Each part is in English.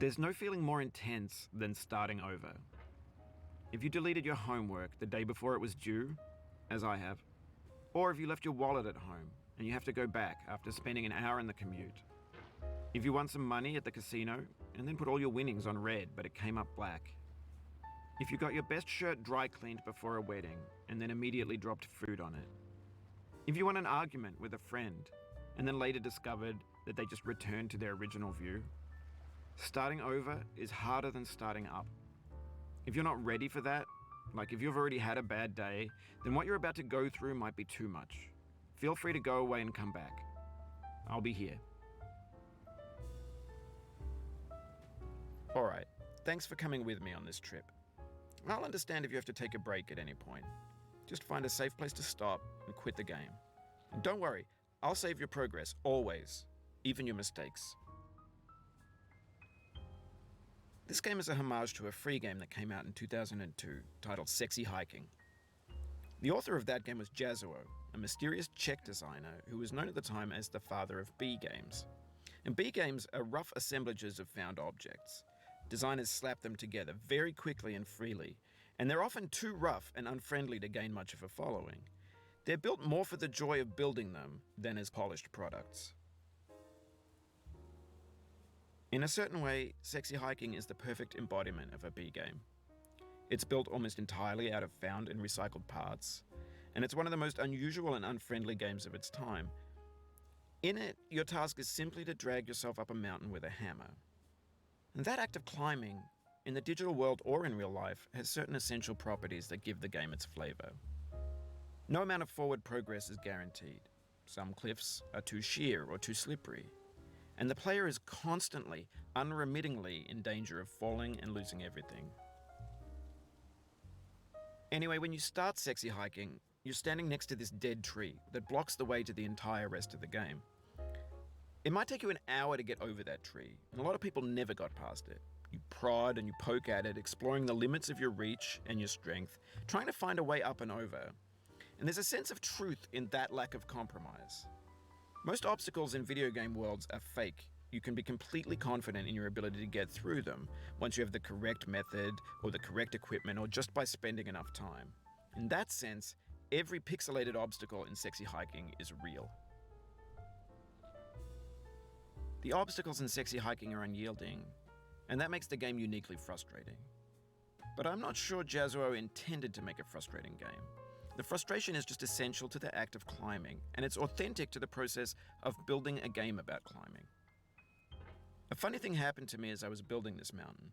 There's no feeling more intense than starting over. If you deleted your homework the day before it was due, as I have, or if you left your wallet at home and you have to go back after spending an hour in the commute. If you won some money at the casino and then put all your winnings on red but it came up black. If you got your best shirt dry cleaned before a wedding and then immediately dropped food on it. If you won an argument with a friend and then later discovered that they just returned to their original view. Starting over is harder than starting up. If you're not ready for that, like if you've already had a bad day, then what you're about to go through might be too much. Feel free to go away and come back. I'll be here. Alright, thanks for coming with me on this trip. I'll understand if you have to take a break at any point. Just find a safe place to stop and quit the game. And don't worry, I'll save your progress, always, even your mistakes. This game is a homage to a free game that came out in 2002, titled Sexy Hiking. The author of that game was Jazuo, a mysterious Czech designer who was known at the time as the father of B games. And B games are rough assemblages of found objects. Designers slap them together very quickly and freely, and they're often too rough and unfriendly to gain much of a following. They're built more for the joy of building them than as polished products. In a certain way, Sexy Hiking is the perfect embodiment of a B game. It's built almost entirely out of found and recycled parts, and it's one of the most unusual and unfriendly games of its time. In it, your task is simply to drag yourself up a mountain with a hammer. And that act of climbing, in the digital world or in real life, has certain essential properties that give the game its flavor. No amount of forward progress is guaranteed. Some cliffs are too sheer or too slippery. And the player is constantly, unremittingly in danger of falling and losing everything. Anyway, when you start Sexy Hiking, you're standing next to this dead tree that blocks the way to the entire rest of the game. It might take you an hour to get over that tree, and a lot of people never got past it. You prod and you poke at it, exploring the limits of your reach and your strength, trying to find a way up and over. And there's a sense of truth in that lack of compromise. Most obstacles in video game worlds are fake. You can be completely confident in your ability to get through them once you have the correct method or the correct equipment or just by spending enough time. In that sense, every pixelated obstacle in Sexy Hiking is real. The obstacles in Sexy Hiking are unyielding, and that makes the game uniquely frustrating. But I'm not sure Jazuo intended to make a frustrating game. The frustration is just essential to the act of climbing, and it's authentic to the process of building a game about climbing. A funny thing happened to me as I was building this mountain.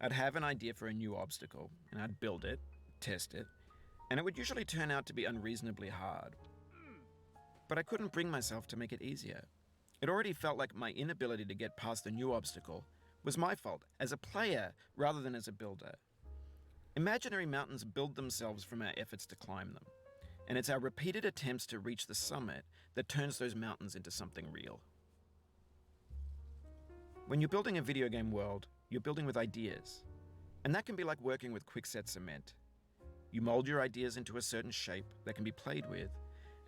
I'd have an idea for a new obstacle, and I'd build it, test it, and it would usually turn out to be unreasonably hard. But I couldn't bring myself to make it easier. It already felt like my inability to get past the new obstacle was my fault as a player rather than as a builder. Imaginary mountains build themselves from our efforts to climb them, and it's our repeated attempts to reach the summit that turns those mountains into something real. When you're building a video game world, you're building with ideas, and that can be like working with quickset cement. You mold your ideas into a certain shape that can be played with,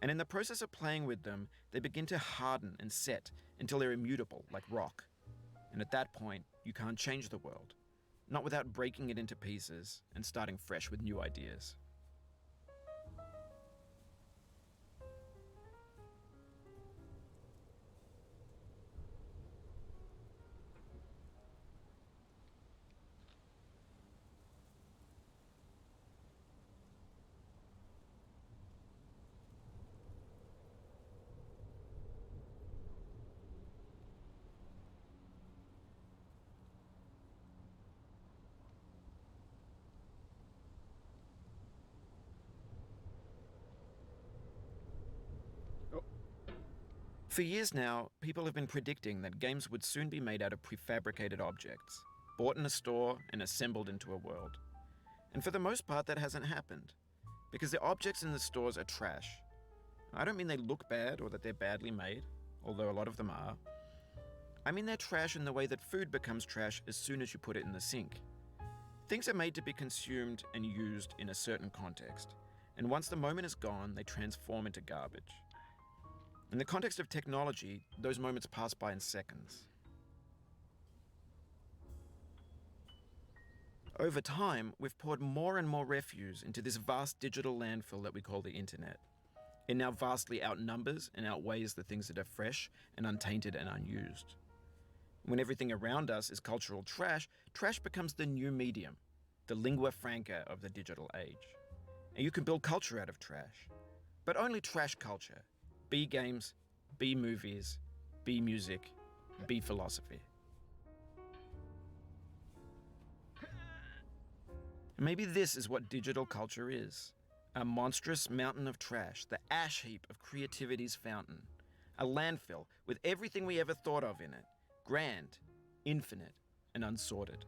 and in the process of playing with them, they begin to harden and set until they're immutable, like rock. And at that point, you can't change the world. Not without breaking it into pieces and starting fresh with new ideas. For years now, people have been predicting that games would soon be made out of prefabricated objects, bought in a store and assembled into a world. And for the most part, that hasn't happened, because the objects in the stores are trash. I don't mean they look bad or that they're badly made, although a lot of them are. I mean they're trash in the way that food becomes trash as soon as you put it in the sink. Things are made to be consumed and used in a certain context, and once the moment is gone, they transform into garbage. In the context of technology, those moments pass by in seconds. Over time, we've poured more and more refuse into this vast digital landfill that we call the internet. It now vastly outnumbers and outweighs the things that are fresh and untainted and unused. When everything around us is cultural trash, trash becomes the new medium, the lingua franca of the digital age. And you can build culture out of trash, but only trash culture. B games, B movies, B music, B philosophy. Maybe this is what digital culture is. A monstrous mountain of trash, the ash heap of creativity's fountain. A landfill with everything we ever thought of in it. Grand, infinite, and unsorted.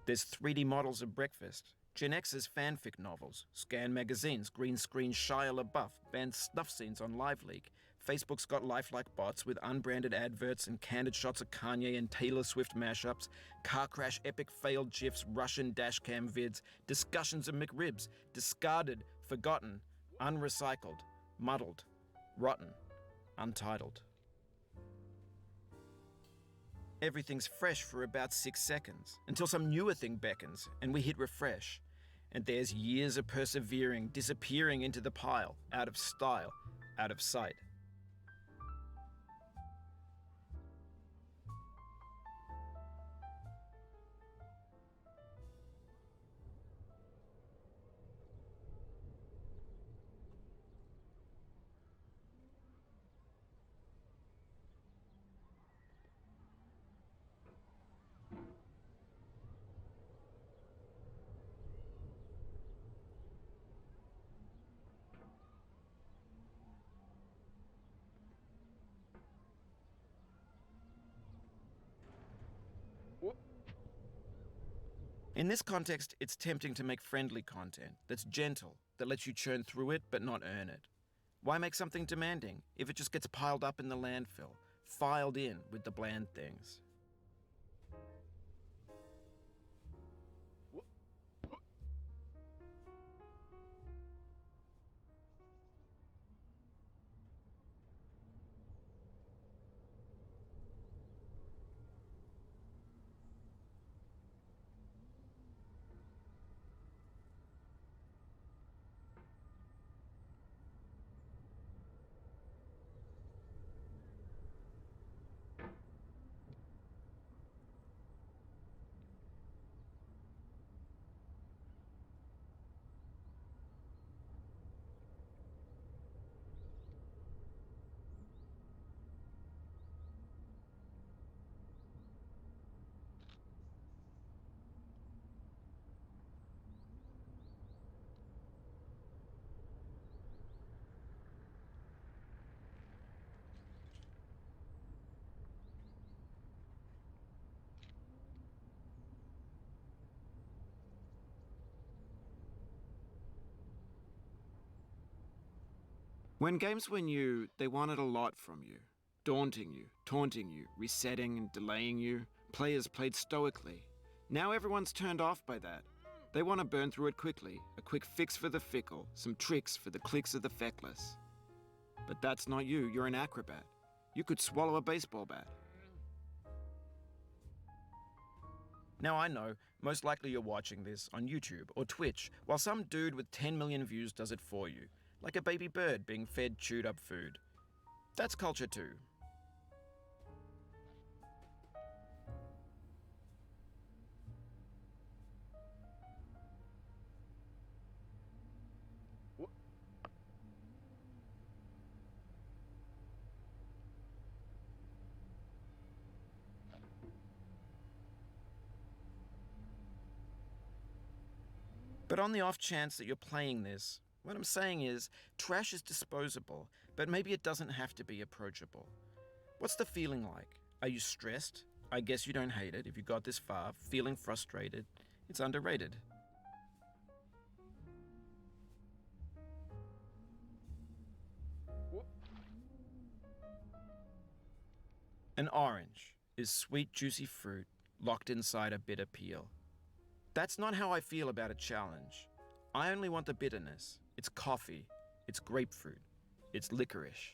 There's 3D models of breakfast, Gen X's fanfic novels, scan magazines, green screen Shia LaBeouf, banned snuff scenes on LiveLeak. Facebook's got lifelike bots with unbranded adverts and candid shots of Kanye and Taylor Swift mashups, car crash epic failed GIFs, Russian dashcam vids, discussions of McRibs, discarded, forgotten, unrecycled, muddled, rotten, untitled. Everything's fresh for about 6 seconds, until some newer thing beckons and we hit refresh. And there's years of persevering disappearing into the pile, out of style, out of sight. In this context, it's tempting to make friendly content that's gentle, that lets you churn through it but not earn it. Why make something demanding if it just gets piled up in the landfill, filed in with the bland things? When games were new, they wanted a lot from you. Daunting you, taunting you, resetting and delaying you. Players played stoically. Now everyone's turned off by that. They want to burn through it quickly, a quick fix for the fickle, some tricks for the clicks of the feckless. But that's not you, you're an acrobat. You could swallow a baseball bat. Now I know, most likely you're watching this on YouTube or Twitch, while some dude with 10 million views does it for you. Like a baby bird being fed chewed up food. That's culture too. But on the off chance that you're playing this, what I'm saying is, trash is disposable, but maybe it doesn't have to be approachable. What's the feeling like? Are you stressed? I guess you don't hate it if you got this far. Feeling frustrated? It's underrated. An orange is sweet, juicy fruit locked inside a bitter peel. That's not how I feel about a challenge. I only want the bitterness. It's coffee, it's grapefruit, it's licorice.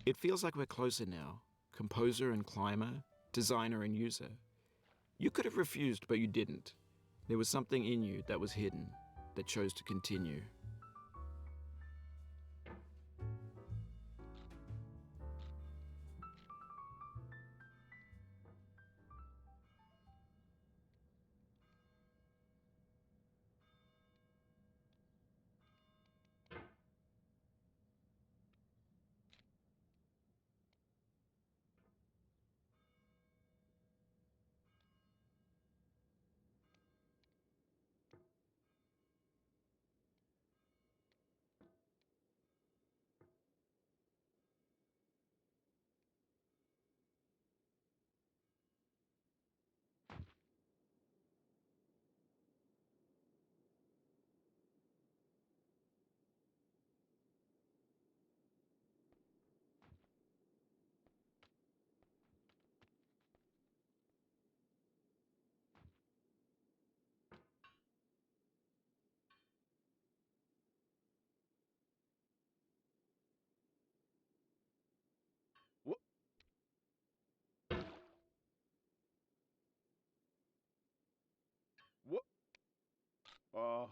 It feels like we're closer now, composer and climber, designer and user. You could have refused, but you didn't. There was something in you that was hidden, that chose to continue. Oh.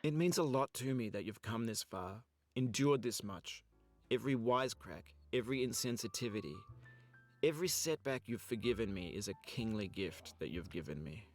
It means a lot to me that you've come this far, endured this much. Every wisecrack, every insensitivity, every setback you've forgiven me is a kingly gift that you've given me.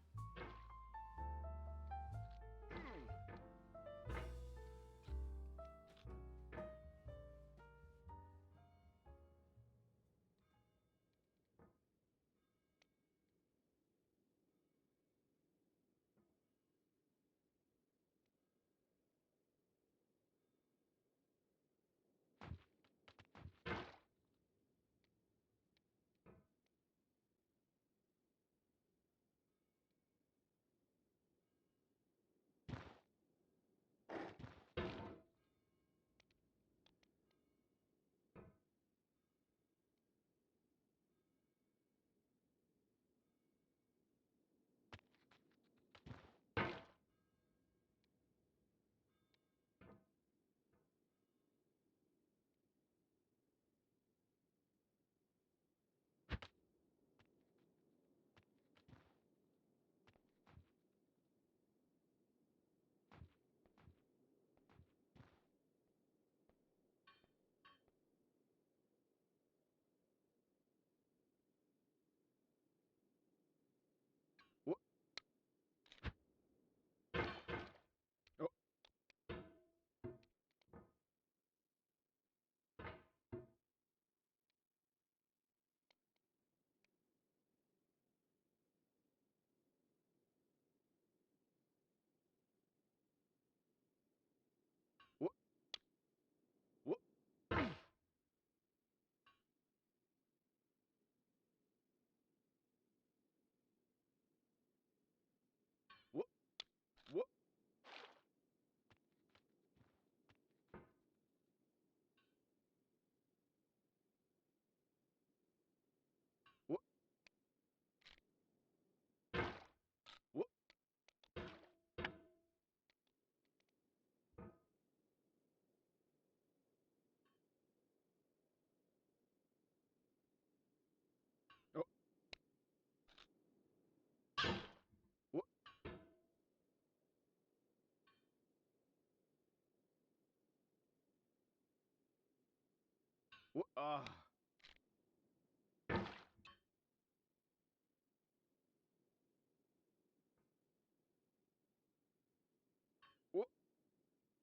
Ah.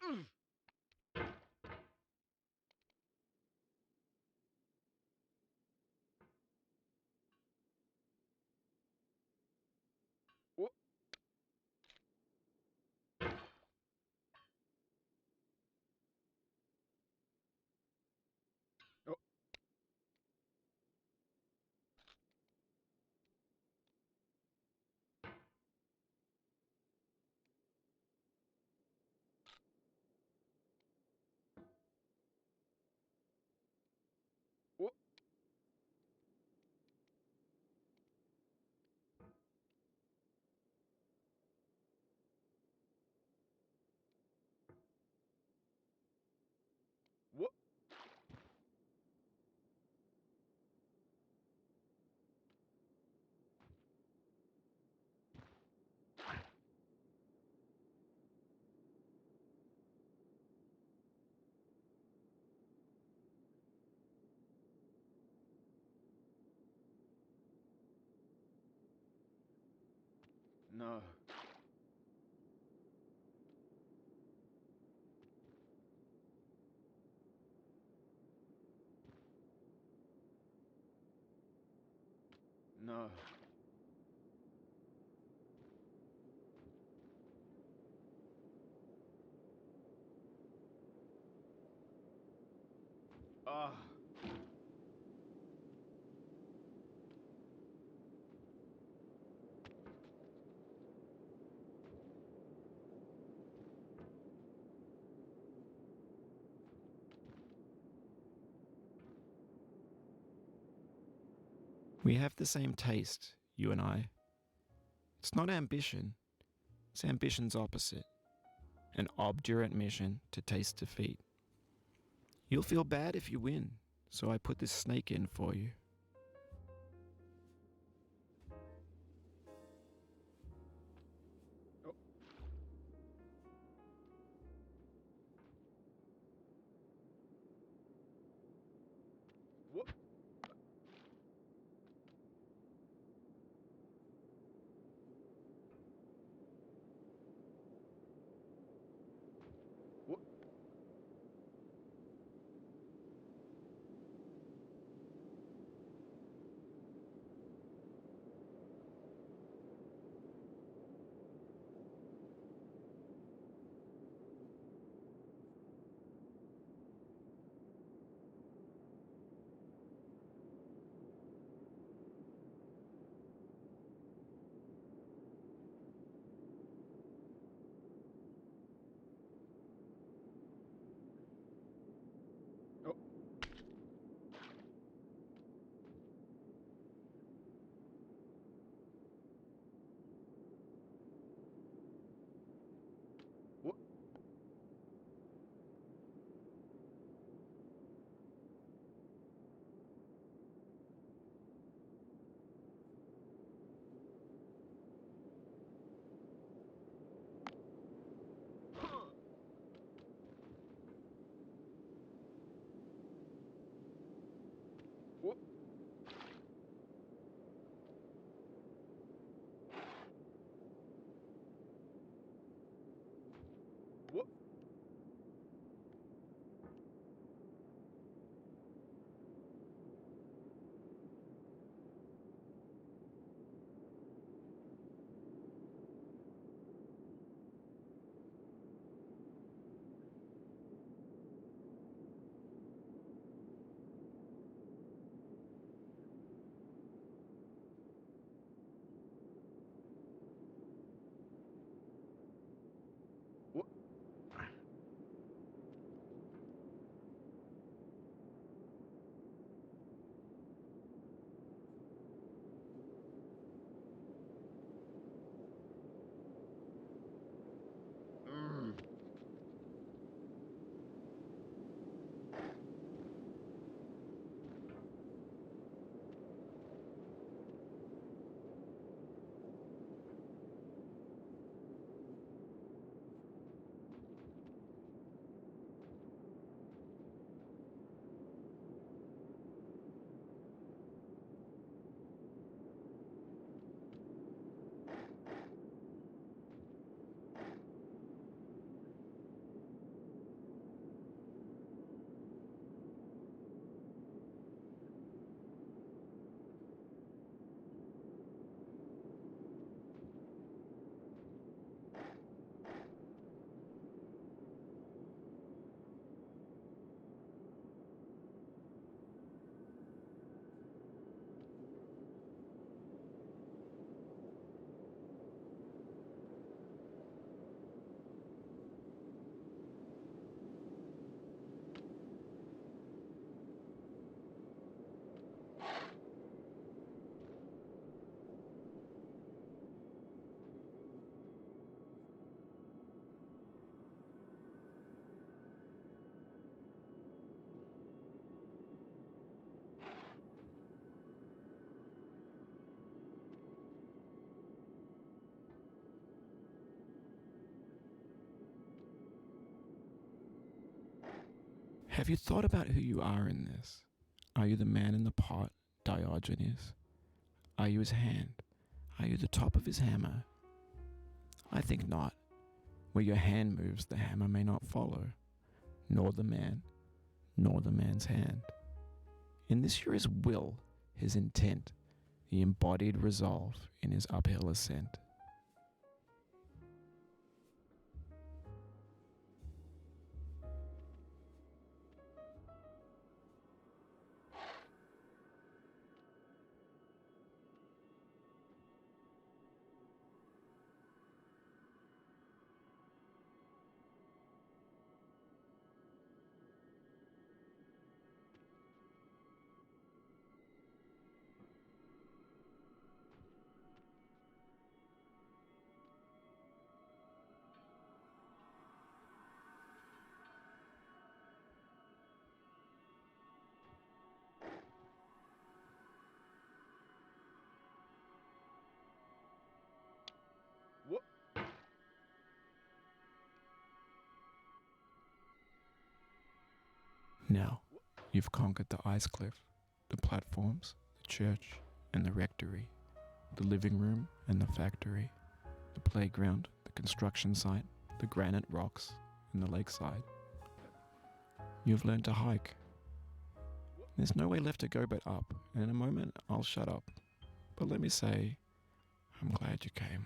Mm. What? No. No. Ah. We have the same taste, you and I. It's not ambition, it's ambition's opposite. An obdurate mission to taste defeat. You'll feel bad if you win, so I put this snake in for you. Oh. What? What? Have you thought about who you are in this? Are you the man in the pot, Diogenes? Are you his hand? Are you the top of his hammer? I think not. Where your hand moves, the hammer may not follow, nor the man, nor the man's hand. In this you're his will, his intent, the embodied resolve in his uphill ascent. What? Now, you've conquered the ice cliff, the platforms, the church and the rectory, the living room and the factory, the playground, the construction site, the granite rocks and the lakeside. You've learned to hike. There's no way left to go but up, and in a moment I'll shut up. But let me say, I'm glad you came.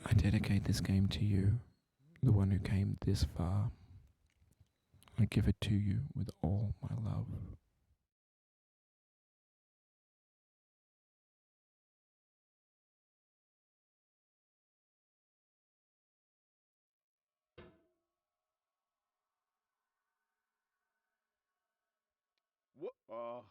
I dedicate this game to you, the one who came this far. I give it to you with all my love. What?